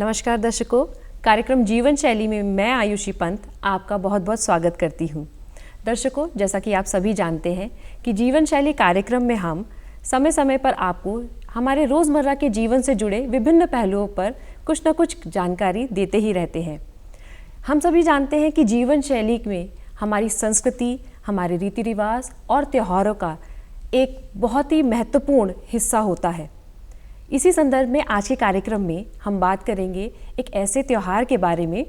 नमस्कार दर्शकों, कार्यक्रम जीवन शैली में मैं आयुषी पंत आपका बहुत बहुत स्वागत करती हूँ। दर्शकों, जैसा कि आप सभी जानते हैं कि जीवन शैली कार्यक्रम में हम समय समय पर आपको हमारे रोज़मर्रा के जीवन से जुड़े विभिन्न पहलुओं पर कुछ न कुछ जानकारी देते ही रहते हैं। हम सभी जानते हैं कि जीवन शैली में हमारी संस्कृति, हमारे रीति रिवाज और त्योहारों का एक बहुत ही महत्वपूर्ण हिस्सा होता है। इसी संदर्भ में आज के कार्यक्रम में हम बात करेंगे एक ऐसे त्यौहार के बारे में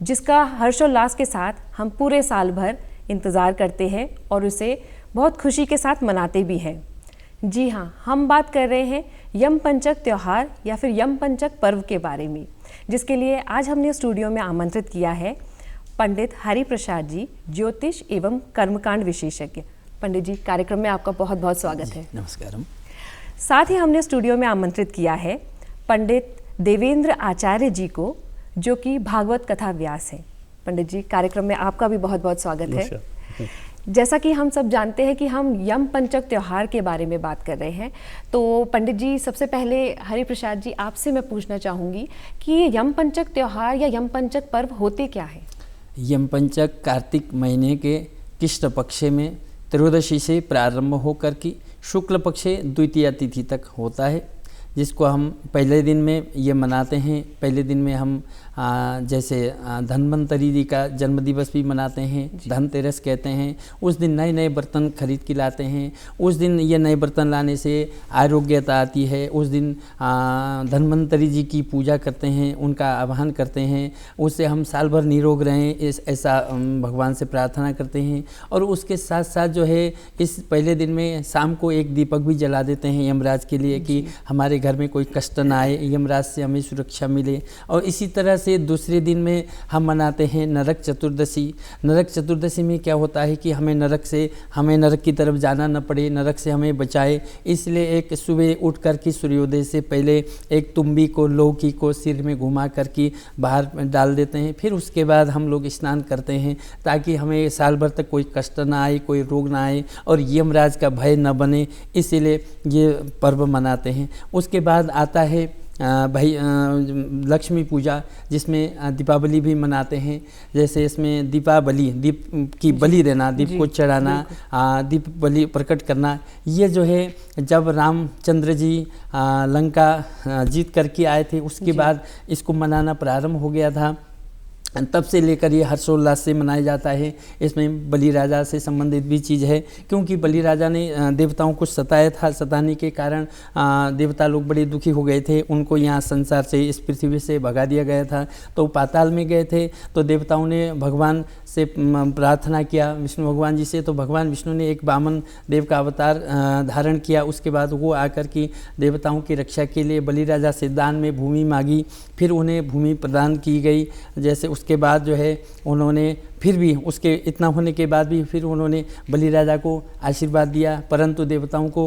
जिसका हर्षोल्लास के साथ हम पूरे साल भर इंतज़ार करते हैं और उसे बहुत खुशी के साथ मनाते भी हैं। जी हाँ, हम बात कर रहे हैं यम पंचक त्यौहार या फिर यम पंचक पर्व के बारे में, जिसके लिए आज हमने स्टूडियो में आमंत्रित किया है पंडित हरि प्रसाद जी, ज्योतिष एवं कर्मकांड विशेषज्ञ। पंडित जी, कार्यक्रम में आपका बहुत बहुत स्वागत है। नमस्कार। साथ ही हमने स्टूडियो में आमंत्रित किया है पंडित देवेंद्र आचार्य जी को, जो कि भागवत कथा व्यास हैं। पंडित जी, कार्यक्रम में आपका भी बहुत बहुत स्वागत है। जैसा कि हम सब जानते हैं कि हम यम पंचक त्यौहार के बारे में बात कर रहे हैं, तो पंडित जी सबसे पहले हरि प्रसाद जी आपसे मैं पूछना चाहूँगी कि ये यम पंचक त्यौहार या यम पंचक पर्व होते क्या है? यम पंचक कार्तिक महीने के कृष्ण पक्ष में त्रयोदशी से प्रारंभ होकर की शुक्ल पक्ष द्वितीया तिथि तक होता है, जिसको हम पहले दिन में ये मनाते हैं। पहले दिन में हम जैसे धन्वंतरी जी का जन्म दिवस भी मनाते हैं, धनतेरस कहते हैं। उस दिन नए नए बर्तन खरीद के लाते हैं। उस दिन ये नए बर्तन लाने से आरोग्यता आती है। उस दिन धन्वंतरी जी की पूजा करते हैं, उनका आह्वान करते हैं, उससे हम साल भर निरोग रहें ऐसा भगवान से प्रार्थना करते हैं। और उसके साथ साथ जो है इस पहले दिन में शाम को एक दीपक भी जला देते हैं यमराज के लिए कि हमारे घर में कोई कष्ट ना आए, यमराज से हमें सुरक्षा मिले। और इसी तरह से दूसरे दिन में हम मनाते हैं नरक चतुर्दशी। नरक चतुर्दशी में क्या होता है कि हमें नरक की तरफ जाना न पड़े, नरक से हमें बचाए, इसलिए एक सुबह उठ कर के सूर्योदय से पहले एक तुम्बी को, लौकी को सिर में घुमा कर के बाहर डाल देते हैं। फिर उसके बाद हम लोग स्नान करते हैं ताकि हमें साल भर तक कोई कष्ट ना आए, कोई रोग ना आए और यमराज का भय न बने, इसीलिए ये पर्व मनाते हैं। उसके बाद आता है लक्ष्मी पूजा, जिसमें दीपावली भी मनाते हैं। जैसे इसमें दीप की बलि देना, दीप को चढ़ाना, दीप बलि प्रकट करना, ये जो है जब रामचंद्र जी लंका जीत करके आए थे उसके बाद इसको मनाना प्रारंभ हो गया था। तब से लेकर ये हर्षोल्लास से मनाया जाता है। इसमें बलि राजा से संबंधित भी चीज़ है, क्योंकि बलि राजा ने देवताओं को सताया था। सताने के कारण देवता लोग बड़े दुखी हो गए थे। उनको यहाँ संसार से, इस पृथ्वी से भगा दिया गया था। तो पाताल में गए थे, तो देवताओं ने भगवान से प्रार्थना किया, विष्णु भगवान जी से। तो भगवान विष्णु ने एक वामन देव का अवतार धारण किया। उसके बाद वो आकर के देवताओं की रक्षा के लिए बलि राजा से दान में भूमि मांगी, फिर उन्हें भूमि प्रदान की गई। जैसे उसके बाद जो है उन्होंने फिर भी उसके इतना होने के बाद भी फिर उन्होंने बलि राजा को आशीर्वाद दिया, परंतु देवताओं को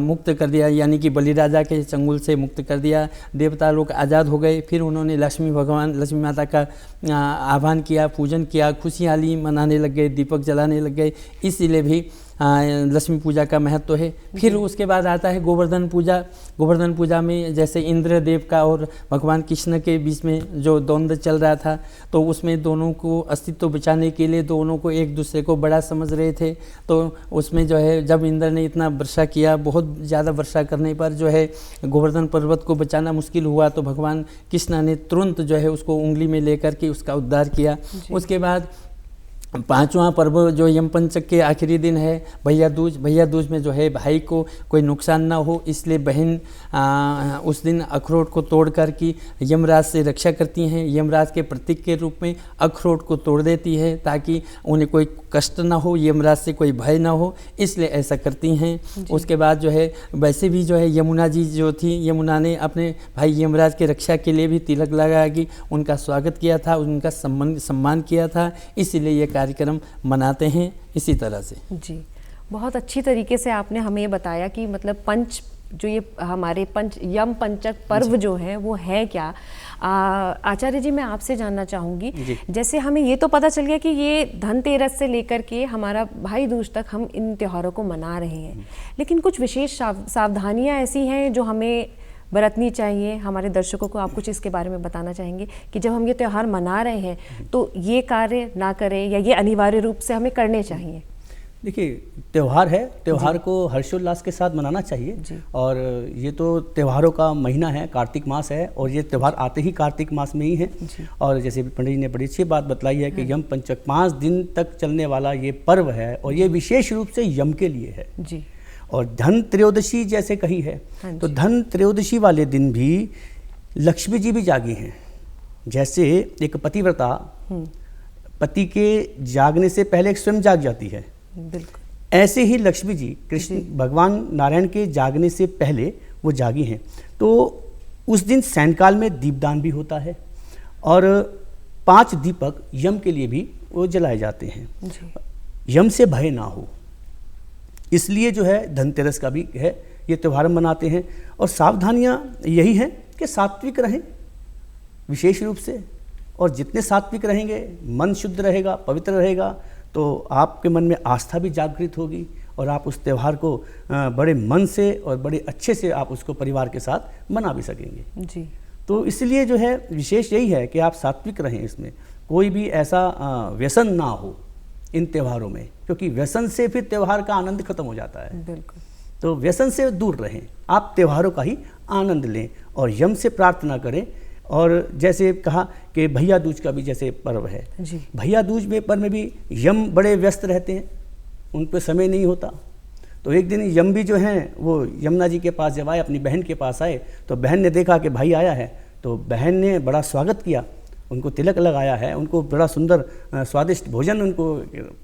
मुक्त कर दिया, यानी कि बलि राजा के चंगुल से मुक्त कर दिया। देवता लोग आज़ाद हो गए। फिर उन्होंने लक्ष्मी माता का आह्वान किया, पूजन किया, खुशियाँ ली, मनाने लग गए, दीपक जलाने लग गए। इसीलिए भी लक्ष्मी पूजा का महत्व है। फिर उसके बाद आता है गोवर्धन पूजा। गोवर्धन पूजा में जैसे इंद्रदेव का और भगवान कृष्ण के बीच में जो द्वंद्व चल रहा था, तो उसमें दोनों को अस्तित्व बचाने के लिए दोनों को एक दूसरे को बड़ा समझ रहे थे। तो उसमें जो है जब इंद्र ने इतना वर्षा किया, बहुत ज़्यादा वर्षा करने पर जो है गोवर्धन पर्वत को बचाना मुश्किल हुआ, तो भगवान कृष्ण ने तुरंत जो है उसको उंगली में लेकर के उसका उद्धार किया। उसके बाद पांचवा पर्व जो यम पंचक के आखिरी दिन है भैया दूज में जो है भाई को कोई नुकसान ना हो, इसलिए बहन उस दिन अखरोट को तोड़ कर की यमराज से रक्षा करती हैं। यमराज के प्रतीक के रूप में अखरोट को तोड़ देती है ताकि उन्हें कोई कष्ट ना हो, यमराज से कोई भय ना हो, इसलिए ऐसा करती हैं। उसके बाद जो है वैसे भी जो है यमुना जी जो थी, यमुना ने अपने भाई यमराज के रक्षा के लिए भी तिलक लगा के उनका स्वागत किया था, उनका सम्मान किया था, इसीलिए ये कार्यक्रम मनाते हैं इसी तरह से। जी, बहुत अच्छी तरीके से आपने हमें ये बताया कि मतलब जो ये हमारे यम पंचक पर्व जो है वो है क्या। आचार्य जी, मैं आपसे जानना चाहूँगी, जैसे हमें ये तो पता चल गया कि ये धनतेरस से लेकर के हमारा भाई दूज तक हम इन त्योहारों को मना रहे हैं, लेकिन कुछ विशेष सावधानियाँ ऐसी हैं जो हमें बरतनी चाहिए? हमारे दर्शकों को आप कुछ इसके बारे में बताना चाहेंगे कि जब हम ये त्यौहार मना रहे हैं तो ये कार्य ना करें या ये अनिवार्य रूप से हमें करने चाहिए? देखिए, त्यौहार है, त्यौहार को हर्षोल्लास के साथ मनाना चाहिए। और ये तो त्योहारों का महीना है, कार्तिक मास है, और ये त्यौहार आते ही कार्तिक मास में ही है। और जैसे पंडित जी ने बड़ी अच्छी बात बतलाई है कि यम पंचक 5 दिन तक चलने वाला ये पर्व है, और ये विशेष रूप से यम के लिए है जी। और धन त्रयोदशी जैसे कही है, तो धन त्रयोदशी वाले दिन भी लक्ष्मी जी भी जागी हैं। जैसे एक पतिव्रता पति के जागने से पहले स्वयं जाग जाती है, बिल्कुल ऐसे ही लक्ष्मी जी कृष्ण भगवान नारायण के जागने से पहले वो जागी हैं। तो उस दिन सायंकाल में दीपदान भी होता है, और 5 दीपक यम के लिए भी वो जलाए जाते हैं, यम से भय ना हो, इसलिए जो है धनतेरस का भी है, ये त्यौहार मनाते हैं। और सावधानियाँ यही हैं कि सात्विक रहें विशेष रूप से, और जितने सात्विक रहेंगे मन शुद्ध रहेगा, पवित्र रहेगा, तो आपके मन में आस्था भी जागृत होगी, और आप उस त्यौहार को बड़े मन से और बड़े अच्छे से आप उसको परिवार के साथ मना भी सकेंगे जी। तो इसलिए जो है विशेष यही है कि आप सात्विक रहें, इसमें कोई भी ऐसा व्यसन ना हो इन त्योहारों में, क्योंकि व्यसन से फिर त्यौहार का आनंद खत्म हो जाता है। बिल्कुल। तो व्यसन से दूर रहें, आप त्योहारों का ही आनंद लें और यम से प्रार्थना करें। और जैसे कहा कि भैया दूज का भी जैसे पर्व है, भैया दूज में पर्व में भी यम बड़े व्यस्त रहते हैं, उन पर समय नहीं होता। तो एक दिन यम भी जो हैं वो यमुना जी के पास जब आए, अपनी बहन के पास आए, तो बहन ने देखा कि भाई आया है, तो बहन ने बड़ा स्वागत किया, उनको तिलक लगाया है, उनको बड़ा सुंदर स्वादिष्ट भोजन उनको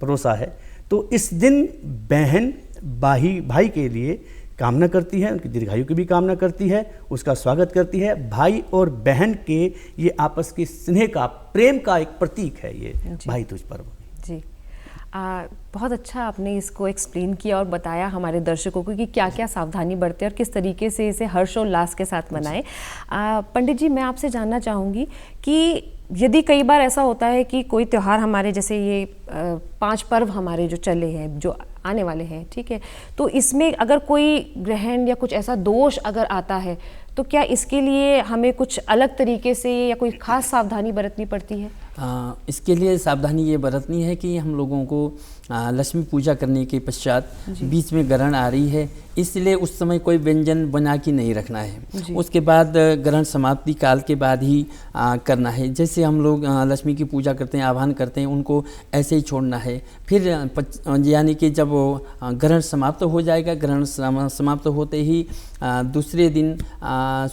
परोसा है। तो इस दिन बहन भाई के लिए कामना करती है, उनकी दीर्घायु की भी कामना करती है, उसका स्वागत करती है। भाई और बहन के ये आपस के स्नेह का, प्रेम का एक प्रतीक है ये भाई दूज पर्व जी। बहुत अच्छा आपने इसको एक्सप्लेन किया और बताया हमारे दर्शकों को कि क्या क्या सावधानी बरतें और किस तरीके से इसे हर्षोल्लास के साथ मनाएं। पंडित जी, मैं आपसे जानना चाहूँगी कि यदि कई बार ऐसा होता है कि कोई त्यौहार हमारे, जैसे ये 5 पर्व हमारे जो चले हैं, जो आने वाले हैं, ठीक है, तो इसमें अगर कोई ग्रहण या कुछ ऐसा दोष अगर आता है तो क्या इसके लिए हमें कुछ अलग तरीके से या कोई खास सावधानी बरतनी पड़ती है? इसके लिए सावधानी ये बरतनी है कि हम लोगों को लक्ष्मी पूजा करने के पश्चात बीच में ग्रहण आ रही है, इसलिए उस समय कोई व्यंजन बना के नहीं रखना है। उसके बाद ग्रहण समाप्ति काल के बाद ही करना है। जैसे हम लोग लक्ष्मी की पूजा करते हैं, आह्वान करते हैं, उनको ऐसे ही छोड़ना है। फिर यानी कि जब ग्रहण समाप्त हो जाएगा, ग्रहण समाप्त होते ही दूसरे दिन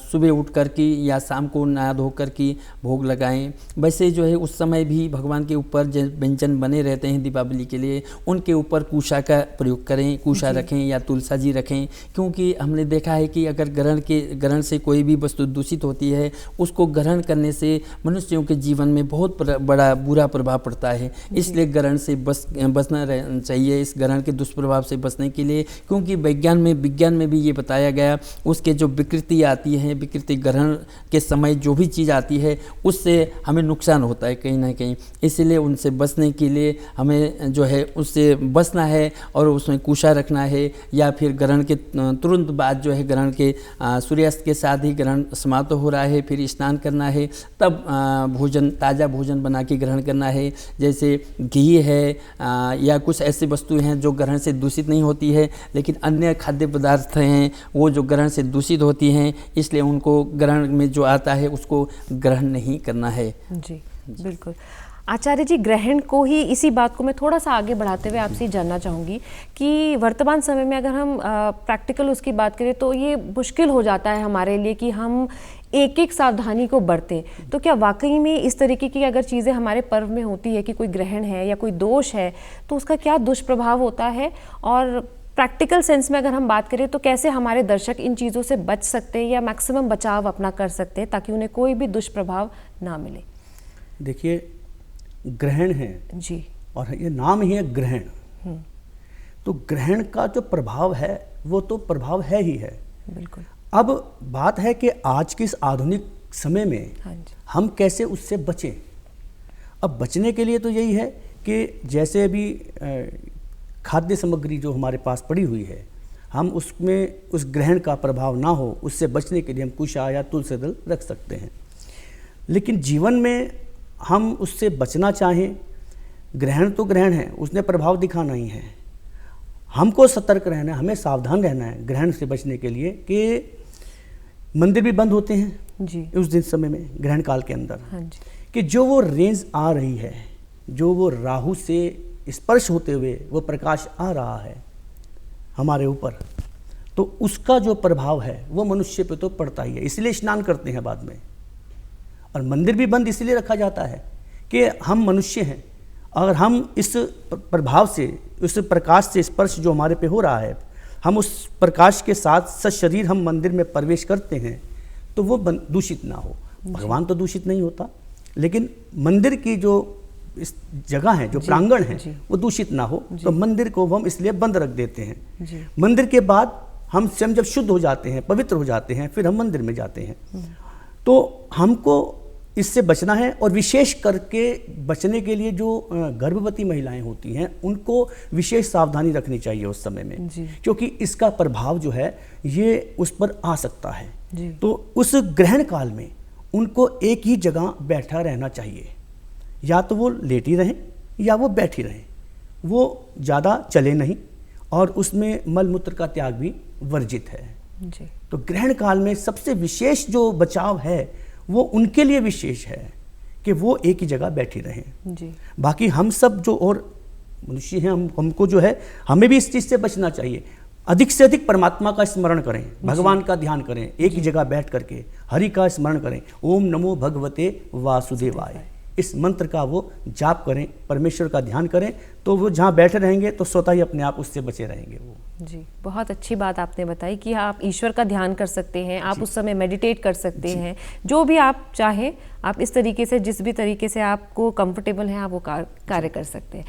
सुबह उठ कर के या शाम को नहा धो कर के भोग लगाएं। वैसे जो है उस समय भी भगवान के ऊपर जो व्यंजन बने रहते हैं दीपावली के लिए, उनके ऊपर कुशा का प्रयोग करें, कुशा रखें या तुलसा जी रखें, क्योंकि हमने देखा है कि अगर ग्रहण से कोई भी वस्तु दूषित होती है, उसको ग्रहण करने से मनुष्यों के जीवन में बहुत बड़ा बुरा प्रभाव पड़ता है। इसलिए ग्रहण से बचना चाहिए, इस ग्रहण के दुष्प्रभाव से बचने के लिए, क्योंकि विज्ञान में भी ये बताया गया, उसके जो विकृति आती है, विकृति ग्रहण के समय जो भी चीज़ आती है उससे हमें नुकसान होता है कहीं ना कहीं। इसलिए उनसे बचने के लिए हमें जो है उससे बचना है और उसमें कुशा रखना है, या फिर ग्रहण के तुरंत बाद जो है ग्रहण के सूर्यास्त के साथ ही ग्रहण समाप्त हो रहा है, फिर स्नान करना है, तब भोजन, ताज़ा भोजन बना के ग्रहण करना है। जैसे घी है या कुछ ऐसी वस्तुएं हैं जो ग्रहण से दूषित नहीं होती है, लेकिन अन्य खाद्य पदार्थ हैं वो जो ग्रहण से दूषित होती हैं, इसलिए उनको ग्रहण में जो आता है उसको ग्रहण नहीं करना है। जी बिल्कुल। आचार्य जी, ग्रहण को ही, इसी बात को मैं थोड़ा सा आगे बढ़ाते हुए आपसे जानना चाहूँगी कि वर्तमान समय में अगर हम प्रैक्टिकल उसकी बात करें तो ये मुश्किल हो जाता है हमारे लिए कि हम एक एक सावधानी को बरतें। तो क्या वाकई में इस तरीके की अगर चीज़ें हमारे पर्व में होती है कि कोई ग्रहण है या कोई दोष है, तो उसका क्या दुष्प्रभाव होता है? और प्रैक्टिकल सेंस में अगर हम बात करें तो कैसे हमारे दर्शक इन चीज़ों से बच सकते हैं या मैक्सिमम बचाव अपना कर सकते हैं ताकि उन्हें कोई भी दुष्प्रभाव ना मिले? देखिए, ग्रहण है जी, और ये नाम ही है ग्रहण। तो ग्रहण का जो प्रभाव है वो तो प्रभाव है ही है। बिल्कुल। अब बात है कि आज के इस आधुनिक समय में हम कैसे उससे बचें। अब बचने के लिए तो यही है कि जैसे अभी खाद्य सामग्री जो हमारे पास पड़ी हुई है, हम उसमें उस ग्रहण का प्रभाव ना हो, उससे बचने के लिए हम कुशा या तुलसी दल रख सकते हैं। लेकिन जीवन में हम उससे बचना चाहें, ग्रहण तो ग्रहण है, उसने प्रभाव दिखाना ही है, हमको सतर्क रहना है, हमें सावधान रहना है ग्रहण से बचने के लिए कि मंदिर भी बंद होते हैं जी उस दिन समय में, ग्रहण काल के अंदर। हाँ जी कि जो वो रेंज आ रही है, जो वो राहु से स्पर्श होते हुए वो प्रकाश आ रहा है हमारे ऊपर, तो उसका जो प्रभाव है वो मनुष्य पे तो पड़ता ही है। इसलिए स्नान करते हैं बाद में, और मंदिर भी बंद इसलिए रखा जाता है कि हम मनुष्य हैं, अगर हम इस प्रभाव से, उस प्रकाश से स्पर्श जो हमारे पे हो रहा है, हम उस प्रकाश के साथ सशरीर हम मंदिर में प्रवेश करते हैं तो वो दूषित ना हो। भगवान तो दूषित नहीं होता, लेकिन मंदिर की जो इस जगह है, जो प्रांगण है, वो दूषित ना हो, तो मंदिर को हम इसलिए बंद रख देते हैं। मंदिर के बाद हम स्वयं जब शुद्ध हो जाते हैं, पवित्र हो जाते हैं, फिर हम मंदिर में जाते हैं। तो हमको इससे बचना है, और विशेष करके बचने के लिए जो गर्भवती महिलाएं होती हैं उनको विशेष सावधानी रखनी चाहिए उस समय में, क्योंकि इसका प्रभाव जो है ये उस पर आ सकता है। तो उस ग्रहण काल में उनको एक ही जगह बैठा रहना चाहिए, या तो वो लेटी रहें या वो बैठी रहें, वो ज़्यादा चले नहीं, और उसमें मल मूत्र का त्याग भी वर्जित है जी। तो ग्रहण काल में सबसे विशेष जो बचाव है वो उनके लिए विशेष है कि वो एक ही जगह बैठी रहें जी। बाकी हम सब जो और मनुष्य हैं, हमको जो है, हमें भी इस चीज़ से बचना चाहिए। अधिक से अधिक परमात्मा का स्मरण करें, भगवान का ध्यान करें, एक ही जगह बैठ करके हरि का स्मरण करें। ओम नमो भगवते वासुदेवाय, इस मंत्र का वो जाप करें, परमेश्वर का ध्यान करें, तो वो जहाँ बैठे रहेंगे तो स्वतः ही अपने आप उससे बचे रहेंगे वो जी। बहुत अच्छी बात आपने बताई कि आप ईश्वर का ध्यान कर सकते हैं, आप उस समय मेडिटेट कर सकते हैं, जो भी आप चाहें आप इस तरीके से, जिस भी तरीके से आपको कंफर्टेबल है आप वो कार्य कर सकते हैं।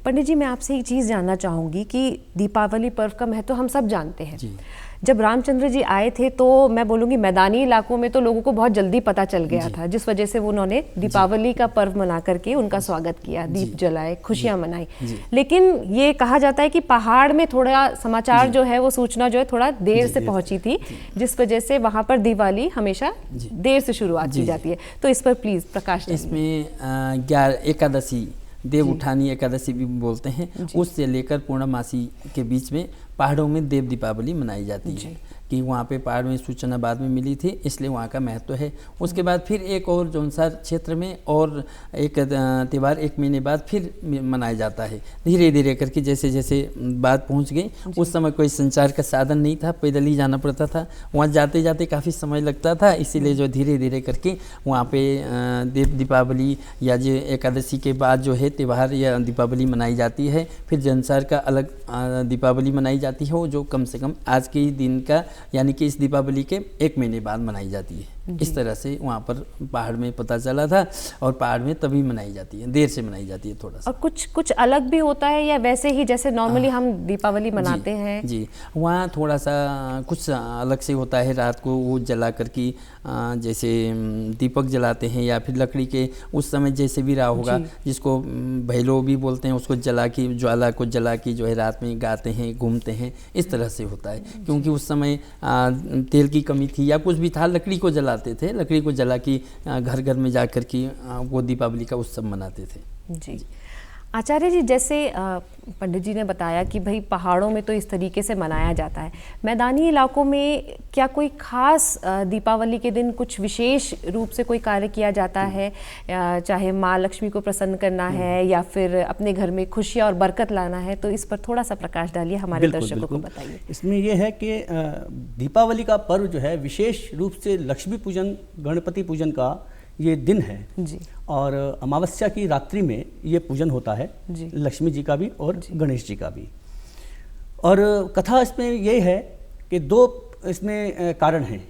पंडित जी, मैं आपसे एक चीज़ जानना चाहूँगी कि दीपावली पर्व का महत्व हम सब जानते हैं। जब रामचंद्र जी आए थे तो मैं बोलूँगी मैदानी इलाकों में तो लोगों को बहुत जल्दी पता चल गया था, जिस वजह से उन्होंने दीपावली का पर्व मना करके उनका स्वागत किया, दीप जलाए, खुशियाँ मनाई। लेकिन ये कहा जाता है कि पहाड़ में थोड़ा समाचार जो है, वो सूचना जो है थोड़ा देर से पहुंची थी, जिस वजह से वहाँ पर दिवाली हमेशा देर से शुरुआत की जाती है। तो इस पर प्लीज़ प्रकाश। इसमें एकादशी, देव उठानी एकादशी भी बोलते हैं, उससे लेकर पूर्णमासी के बीच में पहाड़ों में देव दीपावली मनाई जाती है। कि वहाँ पे पहाड़ में सूचना बाद में मिली थी, इसलिए वहाँ का महत्व है। उसके बाद फिर एक और जौनसार क्षेत्र में और एक त्यौहार 1 महीने बाद फिर मनाया जाता है, धीरे धीरे करके। जैसे जैसे बात पहुँच गई, उस समय कोई संचार का साधन नहीं था, पैदल ही जाना पड़ता था, वहाँ जाते जाते काफ़ी समय लगता था, इसीलिए जो धीरे धीरे करके वहाँ पे देव दीपावली या जो एकादशी के बाद जो है त्यौहार या दीपावली मनाई जाती है। फिर जौनसार का अलग दीपावली मनाई जाती है, वो जो कम से कम आज के ही दिन का, यानी कि इस दीपावली के 1 महीने बाद मनाई जाती है। इस तरह से वहाँ पर पहाड़ में पता चला था, और पहाड़ में तभी मनाई जाती है, देर से मनाई जाती है थोड़ा सा। और कुछ अलग भी होता है या वैसे ही जैसे नॉर्मली हम दीपावली मनाते हैं? जी, वहाँ थोड़ा सा कुछ अलग से होता है। रात को वो जला कर के जैसे दीपक जलाते हैं, या फिर लकड़ी के उस समय जैसे भी रहा होगा, जिसको भैलो भी बोलते हैं, उसको जला की, ज्वाला को जला की जो है रात में गाते हैं, घूमते हैं, इस तरह से होता है। क्योंकि उस समय तेल की कमी थी या कुछ भी था, लकड़ी को जलाते थे, लकड़ी को जला के घर घर में जा कर के वो दीपावली का उत्सव मनाते थे जी। आचार्य जी, जैसे पंडित जी ने बताया कि भाई पहाड़ों में तो इस तरीके से मनाया जाता है, मैदानी इलाकों में क्या कोई खास दीपावली के दिन कुछ विशेष रूप से कोई कार्य किया जाता है, चाहे माँ लक्ष्मी को प्रसन्न करना है या फिर अपने घर में खुशियाँ और बरकत लाना है? तो इस पर थोड़ा सा प्रकाश डालिए, हमारे दर्शकों को बताइए। इसमें यह है कि दीपावली का पर्व जो है विशेष रूप से लक्ष्मी पूजन, गणपति पूजन का ये दिन है जी। और अमावस्या की रात्रि में ये पूजन होता है जी। लक्ष्मी जी का भी और गणेश जी का भी। और कथा इसमें ये है कि 2 इसमें कारण हैं।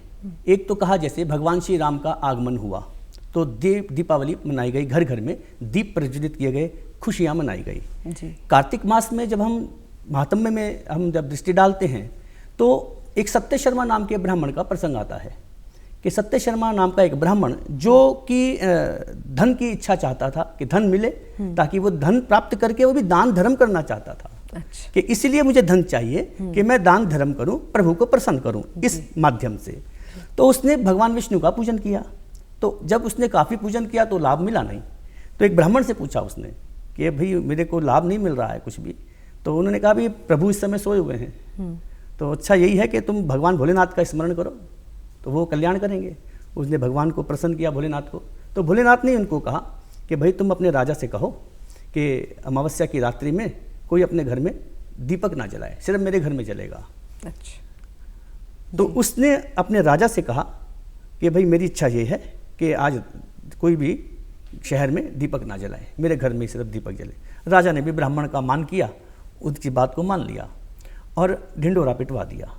एक तो कहा जैसे भगवान श्री राम का आगमन हुआ तो दीपावली मनाई गई, घर घर में दीप प्रज्वलित किए गए, खुशियाँ मनाई गई जी। कार्तिक मास में जब हम महात्म्य में हम जब दृष्टि डालते हैं तो एक सत्य शर्मा नाम के ब्राह्मण का प्रसंग आता है कि सत्य शर्मा नाम का एक ब्राह्मण जो कि धन की इच्छा चाहता था कि धन मिले, ताकि वो धन प्राप्त करके वो भी दान धर्म करना चाहता था। अच्छा। कि इसलिए मुझे धन चाहिए कि मैं दान धर्म करूं, प्रभु को प्रसन्न करूं इस माध्यम से। तो उसने भगवान विष्णु का पूजन किया। तो जब उसने काफ़ी पूजन किया तो लाभ मिला नहीं। तो एक ब्राह्मण से पूछा उसने कि भाई मेरे को लाभ नहीं मिल रहा है कुछ भी। तो उन्होंने कहा भाई प्रभु इस समय सोए हुए हैं, तो अच्छा यही है कि तुम भगवान भोलेनाथ का स्मरण करो तो वो कल्याण करेंगे। उसने भगवान को प्रसन्न किया, भोलेनाथ को। तो भोलेनाथ ने उनको कहा कि भाई तुम अपने राजा से कहो कि अमावस्या की रात्रि में कोई अपने घर में दीपक ना जलाए, सिर्फ मेरे घर में जलेगा। अच्छा। तो उसने अपने राजा से कहा कि भाई मेरी इच्छा ये है कि आज कोई भी शहर में दीपक ना जलाए, मेरे घर में सिर्फ दीपक जले। राजा ने भी ब्राह्मण का मान किया, उसकी बात को मान लिया और ढिंडोरा पिटवा दिया।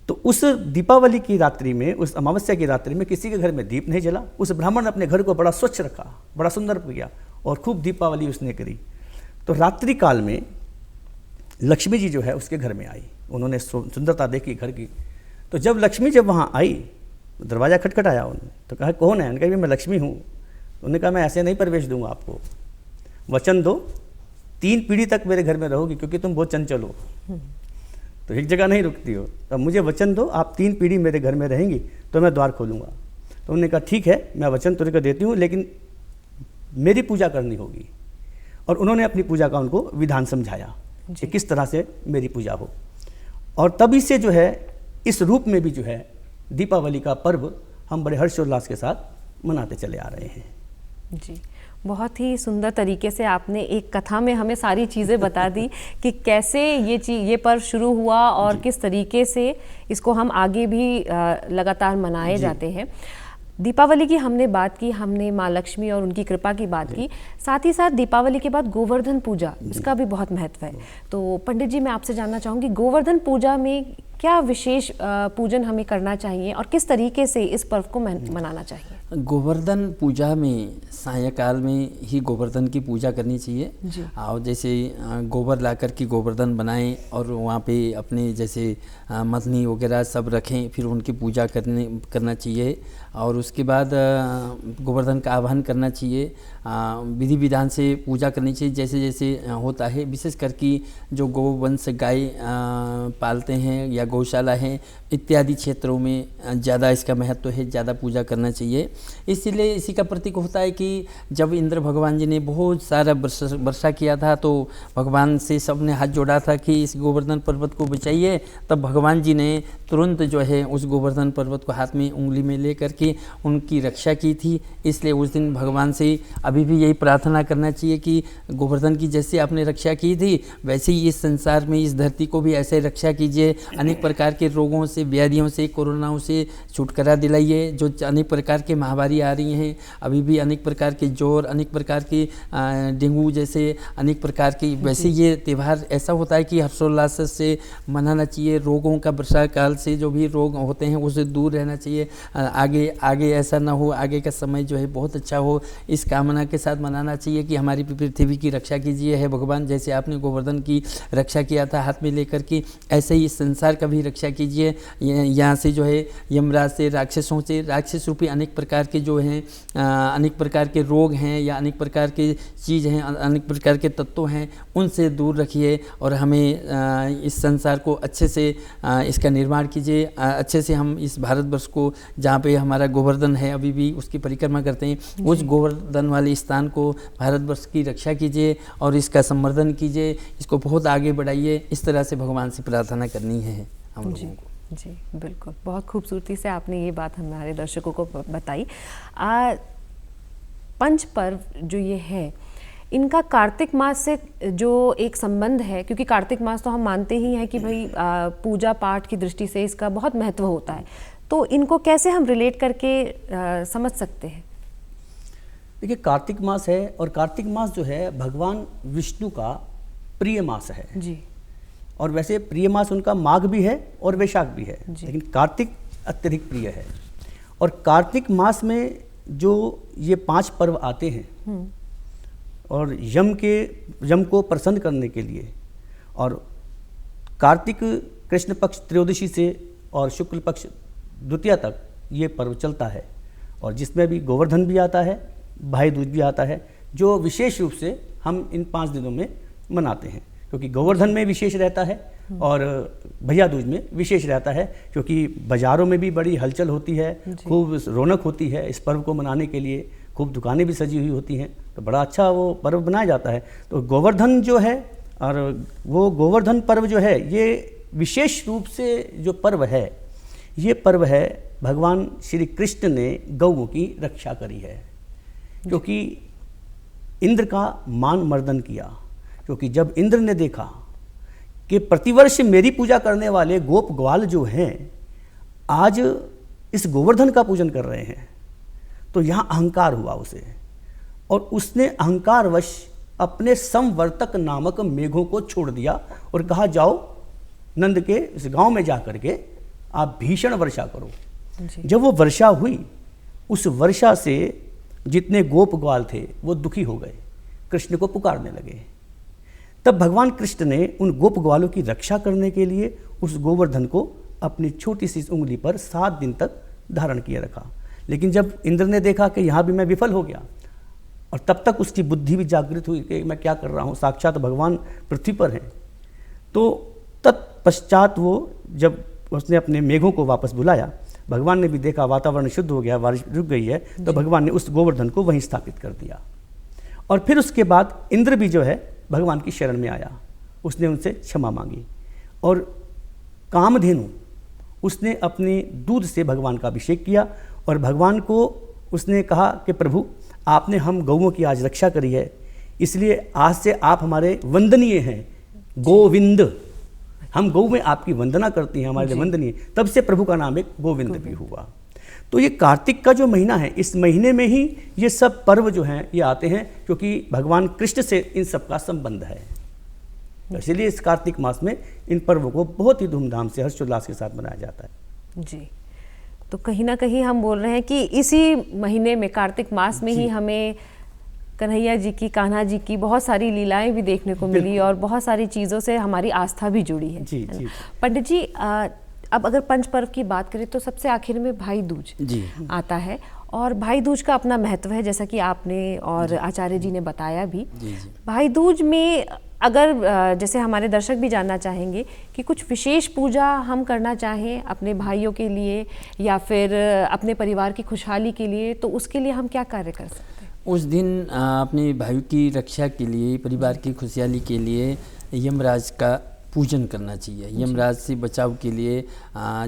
तो उस दीपावली की रात्रि में, उस अमावस्या की रात्रि में किसी के घर में दीप नहीं जला। उस ब्राह्मण ने अपने घर को बड़ा स्वच्छ रखा, बड़ा सुंदर किया और खूब दीपावली उसने करी। तो रात्रि काल में लक्ष्मी जी जो है उसके घर में आई। उन्होंने सुंदरता देखी घर की। तो जब लक्ष्मी जब वहाँ आई, दरवाज़ा खटखटाया उन्होंने, तो कहा कौन है? उन्होंने कहा मैं लक्ष्मी हूँ। उन्होंने कहा मैं ऐसे नहीं प्रवेश दूंगा आपको, वचन दो 3 पीढ़ी तक मेरे घर में रहोगी, क्योंकि तुम बहुत चंचल हो तो एक जगह नहीं रुकती हो। तो मुझे वचन दो, आप 3 पीढ़ी मेरे घर में रहेंगी तो मैं द्वार खोलूँगा। तो उन्होंने कहा ठीक है, मैं वचन तुझको देती हूँ, लेकिन मेरी पूजा करनी होगी। और उन्होंने अपनी पूजा का उनको विधान समझाया कि किस तरह से मेरी पूजा हो। और तभी से जो है इस रूप में भी जो है दीपावली का पर्व हम बड़े हर्षोल्लास के साथ मनाते चले आ रहे हैं। जी, बहुत ही सुंदर तरीके से आपने एक कथा में हमें सारी चीज़ें बता दी कि कैसे ये पर्व शुरू हुआ और किस तरीके से इसको हम आगे भी लगातार मनाए जाते हैं। दीपावली की हमने बात की, हमने माँ लक्ष्मी और उनकी कृपा की बात की, साथ ही साथ दीपावली के बाद गोवर्धन पूजा, इसका भी बहुत महत्व है। तो पंडित जी, मैं आपसे जानना चाहूँगी गोवर्धन पूजा में क्या विशेष पूजन हमें करना चाहिए और किस तरीके से इस पर्व को मनाना चाहिए? गोवर्धन पूजा में सायंकाल में ही गोवर्धन की पूजा करनी चाहिए। और जैसे गोबर लाकर के गोवर्धन बनाएं और वहाँ पे अपने जैसे मथनी वगैरह सब रखें, फिर उनकी पूजा करना चाहिए। और उसके बाद गोवर्धन का आह्वान करना चाहिए, विधि विधान से पूजा करनी चाहिए जैसे जैसे होता है। विशेष करके जो गोवंश गाय पालते हैं या गौशाला है इत्यादि क्षेत्रों में ज़्यादा इसका महत्व है, ज़्यादा पूजा करना चाहिए। इसीलिए इसी का प्रतीक होता है कि जब इंद्र भगवान जी ने बहुत सारा वर्षा किया था तो भगवान से सबने हाथ जोड़ा था कि इस गोवर्धन पर्वत को बचाइए। तब भगवान जी ने तुरंत जो है उस गोवर्धन पर्वत को हाथ में उंगली में ले करके उनकी रक्षा की थी। इसलिए उस दिन भगवान से अभी भी यही प्रार्थना करना चाहिए कि गोवर्धन की जैसे आपने रक्षा की थी वैसे ही इस संसार में इस धरती को भी ऐसे रक्षा कीजिए। अनेक प्रकार के रोगों से, व्याधियों से, कोरोनाओं से छुटकारा दिलाइए। जो अनेक प्रकार के महामारी आ रही हैं, अभी भी अनेक प्रकार के ज्वर, अनेक प्रकार के डेंगू जैसे अनेक प्रकार के, वैसे ये त्यौहार ऐसा होता है कि हर्षोल्लास से मनाना चाहिए। रोगों का, वर्षा काल से जो भी रोग होते हैं उससे दूर रहना चाहिए। आगे ऐसा ना हो, आगे का समय जो है बहुत अच्छा हो, इस कामना के साथ मनाना चाहिए कि हमारी पृथ्वी की रक्षा कीजिए है भगवान। जैसे आपने गोवर्धन की रक्षा किया था हाथ में लेकर के, ऐसे ही इस संसार का भी रक्षा कीजिए। यहाँ से जो है यमराज से, राक्षसों से, राक्षस रूपी अनेक प्रकार के जो हैं अनेक प्रकार के रोग हैं या अनेक प्रकार के चीज़ हैं, अनेक प्रकार के तत्व हैं, उनसे दूर रखिए और हमें इस संसार को अच्छे से इसका निर्माण कीजिए। अच्छे से हम इस भारतवर्ष को, जहाँ पे हमारा गोवर्धन है अभी भी उसकी परिक्रमा करते हैं, उस गोवर्धन वाले स्थान को, भारतवर्ष की रक्षा कीजिए और इसका संवर्धन कीजिए, इसको बहुत आगे बढ़ाइए। इस तरह से भगवान से प्रार्थना करनी है हम लोगों को। जी बिल्कुल, बहुत खूबसूरती से आपने ये बात हमारे दर्शकों को बताई। पंच पर्व जो ये है, इनका कार्तिक मास से जो एक संबंध है, क्योंकि कार्तिक मास तो हम मानते ही हैं कि भाई पूजा पाठ की दृष्टि से इसका बहुत महत्व होता है, तो इनको कैसे हम रिलेट करके समझ सकते हैं? देखिए, कार्तिक मास है और कार्तिक मास जो है भगवान विष्णु का प्रिय मास है जी। और वैसे प्रिय मास उनका माघ भी है और वैशाख भी है, लेकिन कार्तिक अत्यधिक प्रिय है। और कार्तिक मास में जो ये 5 पर्व आते हैं और यम को प्रसन्न करने के लिए, और कार्तिक कृष्ण पक्ष त्रयोदशी से और शुक्ल पक्ष द्वितीया तक ये पर्व चलता है, और जिसमें भी गोवर्धन भी आता है, भाई दूज भी आता है, जो विशेष रूप से हम इन 5 दिनों में मनाते हैं। क्योंकि गोवर्धन में विशेष रहता है और भैया दूज में विशेष रहता है, क्योंकि बाज़ारों में भी बड़ी हलचल होती है, खूब रौनक होती है इस पर्व को मनाने के लिए, खूब दुकानें भी सजी हुई होती हैं, तो बड़ा अच्छा वो पर्व बनाया जाता है। तो गोवर्धन जो है, और वो गोवर्धन पर्व जो है, ये विशेष रूप से जो पर्व है, ये पर्व है भगवान श्री कृष्ण ने गौओं की रक्षा करी है, क्योंकि इंद्र का मान मर्दन किया। क्योंकि जब इंद्र ने देखा कि प्रतिवर्ष मेरी पूजा करने वाले गोप ग्वाल जो हैं आज इस गोवर्धन का पूजन कर रहे हैं, तो यहाँ अहंकार हुआ उसे, और उसने अहंकारवश अपने संवर्तक नामक मेघों को छोड़ दिया और कहा जाओ नंद के इस गांव में जा करके आप भीषण वर्षा करो। जब वो वर्षा हुई, उस वर्षा से जितने गोप ग्वाल थे वो दुखी हो गए, कृष्ण को पुकारने लगे। तब भगवान कृष्ण ने उन गोप ग्वालों की रक्षा करने के लिए उस गोवर्धन को अपनी छोटी सी उंगली पर 7 दिन तक धारण किए रखा। लेकिन जब इंद्र ने देखा कि यहाँ भी मैं विफल हो गया, और तब तक उसकी बुद्धि भी जागृत हुई कि मैं क्या कर रहा हूँ, साक्षात भगवान पृथ्वी पर हैं, तो तत्पश्चात वो जब उसने अपने मेघों को वापस बुलाया, भगवान ने भी देखा वातावरण शुद्ध हो गया, बारिश रुक गई है, तो भगवान ने उस गोवर्धन को वहीं स्थापित कर दिया। और फिर उसके बाद इंद्र भी जो है भगवान की शरण में आया, उसने उनसे क्षमा मांगी, और कामधेनु उसने अपने दूध से भगवान का अभिषेक किया, और भगवान को उसने कहा कि प्रभु आपने हम गौओं की आज रक्षा करी है, इसलिए आज से आप हमारे वंदनीय हैं, गोविंद, हम गौ में आपकी वंदना करती हैं, हमारे लिए वंदनीय। तब से प्रभु का नाम एक गोविंद भी हुआ। तो ये कार्तिक का जो महीना है, इस महीने में ही ये सब पर्व जो हैं ये आते हैं, क्योंकि भगवान कृष्ण से इन सब का संबंध है। इसलिए इस कार्तिक मास में इन पर्वों को बहुत ही धूमधाम से हर्षोल्लास के साथ मनाया जाता है। जी, तो कहीं ना कहीं हम बोल रहे हैं कि इसी महीने में, कार्तिक मास में ही हमें कन्हैया जी की, कान्हा जी की बहुत सारी लीलाएं भी देखने को मिली, और बहुत सारी चीज़ों से हमारी आस्था भी जुड़ी है। जी जी। पंडित जी, अब अगर पंच पर्व की बात करें तो सबसे आखिर में भाई दूज आता है, और भाई दूज का अपना महत्व है, जैसा कि आपने और आचार्य जी ने बताया भी। भाई दूज में अगर जैसे हमारे दर्शक भी जानना चाहेंगे कि कुछ विशेष पूजा हम करना चाहें अपने भाइयों के लिए या फिर अपने परिवार की खुशहाली के लिए, तो उसके लिए हम क्या कार्य कर सकते हैं? उस दिन अपने भाइयों की रक्षा के लिए, परिवार की खुशहाली के लिए यमराज का पूजन करना चाहिए। यमराज से बचाव के लिए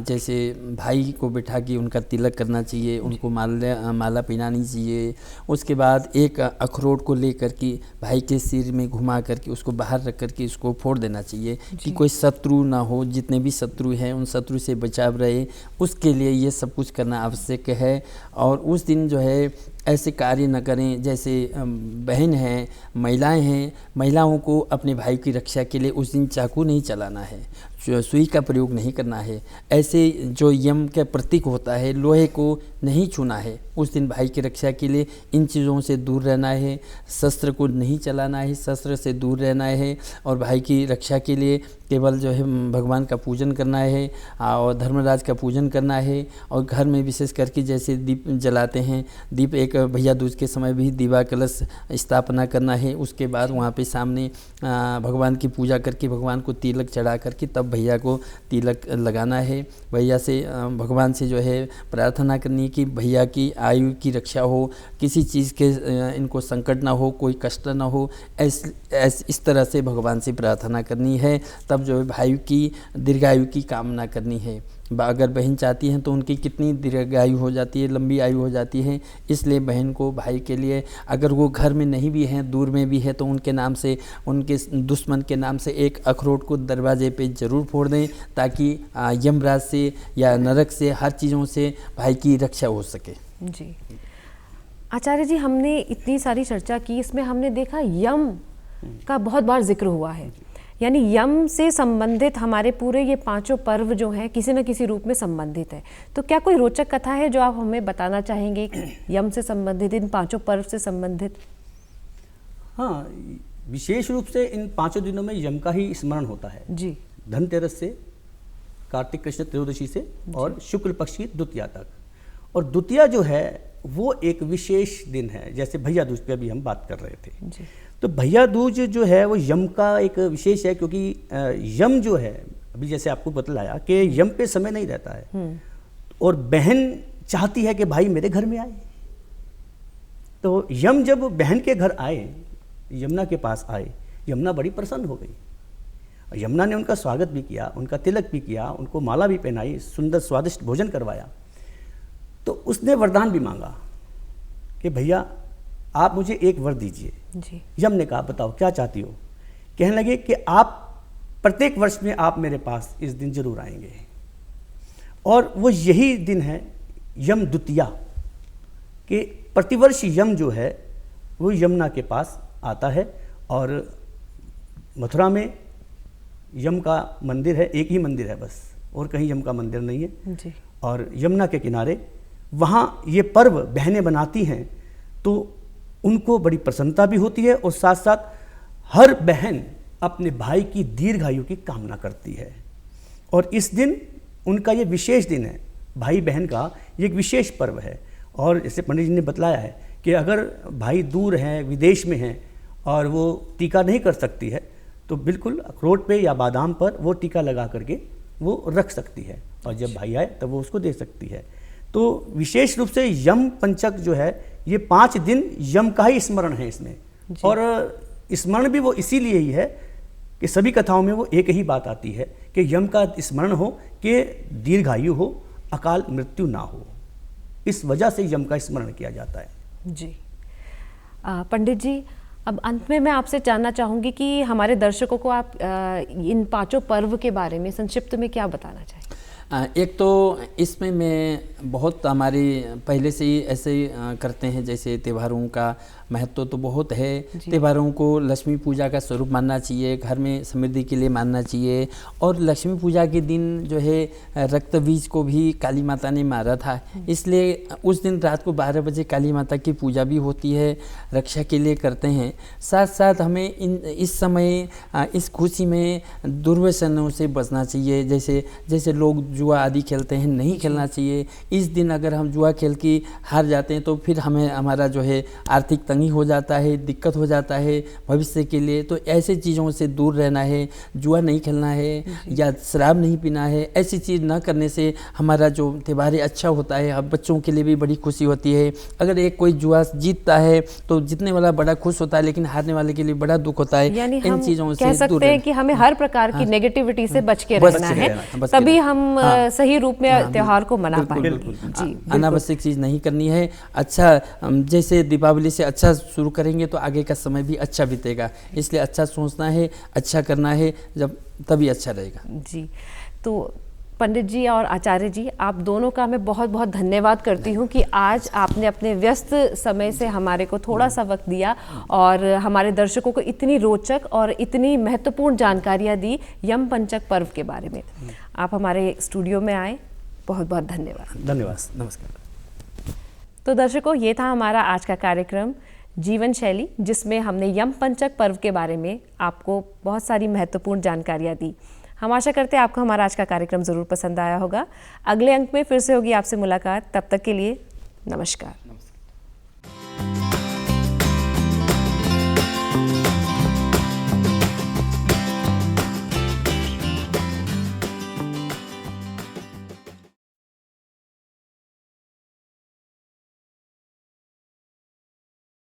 जैसे भाई को बिठा के उनका तिलक करना चाहिए, उनको माला पहनानी चाहिए। उसके बाद एक अखरोट को लेकर के भाई के सिर में घुमा करके उसको बाहर रख करके उसको फोड़ देना चाहिए कि कोई शत्रु ना हो, जितने भी शत्रु हैं उन शत्रु से बचाव रहे, उसके लिए ये सब कुछ करना आवश्यक है। और उस दिन जो है ऐसे कार्य न करें, जैसे बहन हैं, महिलाएं हैं, महिलाओं को अपने भाई की रक्षा के लिए उस दिन चाकू नहीं चलाना है, सुई का प्रयोग नहीं करना है। ऐसे जो यम का प्रतीक होता है, लोहे को नहीं छूना है। उस दिन भाई की रक्षा के लिए इन चीज़ों से दूर रहना है, शस्त्र को नहीं चलाना है, शस्त्र से दूर रहना है, और भाई की रक्षा के लिए केवल जो है भगवान का पूजन करना है और धर्मराज का पूजन करना है। और घर में विशेष करके जैसे दीप जलाते हैं, दीप एक भैया दूज के समय भी दीवा कलश स्थापना करना है। उसके बाद वहाँ पे सामने भगवान की पूजा करके भगवान को तिलक चढ़ा करके तब भैया को तिलक लगाना है। भैया से भगवान से जो है प्रार्थना करनी है कि भैया की आयु की रक्षा हो, किसी चीज़ के इनको संकट ना हो, कोई कष्ट ना हो, इस तरह से भगवान से प्रार्थना करनी है। तब जो है भाई की दीर्घायु की कामना करनी है। अगर बहन चाहती हैं तो उनकी कितनी दीर्घायु हो जाती है, लंबी आयु हो जाती है। इसलिए बहन को भाई के लिए, अगर वो घर में नहीं भी हैं, दूर में भी है, तो उनके नाम से, उनके दुश्मन के नाम से एक अखरोट को दरवाजे पे ज़रूर फोड़ दें, ताकि यमराज से या नरक से, हर चीज़ों से भाई की रक्षा हो सके। जी आचार्य जी, हमने इतनी सारी चर्चा की, इसमें हमने देखा यम का बहुत बार जिक्र हुआ है, यानी यम से संबंधित हमारे पूरे ये 5 पर्व जो हैं किसी न किसी रूप में संबंधित है। तो क्या कोई रोचक कथा है जो आप हमें बताना चाहेंगे यम से संबंधित, इन 5 पर्व से संबंधित? हाँ, विशेष रूप से इन 5 दिनों में यम का ही स्मरण होता है जी। धनतेरस से कार्तिक कृष्ण त्रयोदशी से और शुक्ल पक्ष की द्वितीया तक। और द्वितीया जो है वो एक विशेष दिन है। जैसे भैया दूज पे अभी हम बात कर रहे थे, जी। तो भैया दूज जो है वो यम का एक विशेष है, क्योंकि यम जो है अभी जैसे आपको बतलाया कि यम पे समय नहीं रहता है, और बहन चाहती है कि भाई मेरे घर में आए। तो यम जब बहन के घर आए, यमुना के पास आए, यमुना बड़ी प्रसन्न हो गई। यमुना ने उनका स्वागत भी किया, उनका तिलक भी किया, उनको माला भी पहनाई, सुंदर स्वादिष्ट भोजन करवाया। तो उसने वरदान भी मांगा कि भैया आप मुझे एक वर दीजिए। जी। यम ने कहा बताओ क्या चाहती हो। कहने लगे कि आप प्रत्येक वर्ष में आप मेरे पास इस दिन जरूर आएंगे, और वो यही दिन है यम द्वितीया, कि प्रतिवर्ष यम जो है वो यमुना के पास आता है। और मथुरा में यम का मंदिर है, एक ही मंदिर है बस, और कहीं यम का मंदिर नहीं है। जी। और यमुना के किनारे वहाँ ये पर्व बहनें बनाती हैं, तो उनको बड़ी प्रसन्नता भी होती है, और साथ साथ हर बहन अपने भाई की दीर्घायु की कामना करती है। और इस दिन उनका ये विशेष दिन है, भाई बहन का ये एक विशेष पर्व है। और जैसे पंडित जी ने बतलाया है कि अगर भाई दूर हैं, विदेश में हैं, और वो टीका नहीं कर सकती है, तो बिल्कुल अखरोट पे या बादाम पर वो टीका लगा करके वो रख सकती है, और जब भाई आए तब वो उसको दे सकती है। तो विशेष रूप से यम पंचक जो है ये 5 दिन यम का ही स्मरण है इसमें। और स्मरण भी वो इसीलिए ही है कि सभी कथाओं में वो एक ही बात आती है कि यम का स्मरण हो कि दीर्घायु हो, अकाल मृत्यु ना हो। इस वजह से यम का स्मरण किया जाता है। जी। पंडित जी, अब अंत में मैं आपसे जानना चाहूँगी कि हमारे दर्शकों को आप इन 5 पर्व के बारे में संक्षिप्त में क्या बताना चाहिए? एक तो इसमें मैं बहुत हमारे पहले से ही ऐसे करते हैं, जैसे त्योहारों का महत्व तो बहुत है। त्योहारों को लक्ष्मी पूजा का स्वरूप मानना चाहिए, घर में समृद्धि के लिए मानना चाहिए। और लक्ष्मी पूजा के दिन जो है रक्त बीज को भी काली माता ने मारा था, इसलिए उस दिन रात को 12 बजे काली माता की पूजा भी होती है, रक्षा के लिए करते हैं। साथ साथ हमें इस समय इस खुशी में दुर्व्यसनों से बचना चाहिए। जैसे लोग जुआ आदि खेलते हैं, नहीं खेलना चाहिए। इस दिन अगर हम जुआ खेल के हार जाते हैं तो फिर हमारा जो है आर्थिक तंगी हो जाता है, दिक्कत हो जाता है भविष्य के लिए। तो ऐसे चीज़ों से दूर रहना है, जुआ नहीं खेलना है या शराब नहीं पीना है। ऐसी चीज़ ना करने से हमारा जो त्योहार है अच्छा होता है। अब बच्चों के लिए भी बड़ी खुशी होती है। अगर एक कोई जुआ जीतता है तो जीतने वाला बड़ा खुश होता है, लेकिन हारने वाले के लिए बड़ा दुख होता है। यानी इन चीज़ों से कह सकते हैं कि हमें हर प्रकार की नेगेटिविटी से बच के रहना है, तभी हम सही रूप में त्योहार को मना पाएंगे। जी, अनावश्यक चीज़ नहीं करनी है। अच्छा, जैसे दीपावली से अच्छा शुरू करेंगे तो आगे का समय भी अच्छा बीतेगा, इसलिए अच्छा सोचना है, अच्छा करना है, जब तभी अच्छा रहेगा। जी, तो पंडित जी और आचार्य जी, आप दोनों का मैं बहुत बहुत धन्यवाद करती हूँ कि आज आपने अपने व्यस्त समय से हमारे को थोड़ा सा वक्त दिया और हमारे दर्शकों को इतनी रोचक और इतनी महत्वपूर्ण जानकारियाँ दी यम पंचक पर्व के बारे में। आप हमारे स्टूडियो में आए, बहुत बहुत धन्यवाद। धन्यवाद, नमस्कार। तो दर्शकों, ये था हमारा आज का कार्यक्रम जीवन शैली, जिसमें हमने यम पंचक पर्व के बारे में आपको बहुत सारी महत्वपूर्ण जानकारियाँ दी। हम आशा करते हैं आपको हमारा आज का कार्यक्रम ज़रूर पसंद आया होगा। अगले अंक में फिर से होगी आपसे मुलाकात। तब तक के लिए नमस्कार।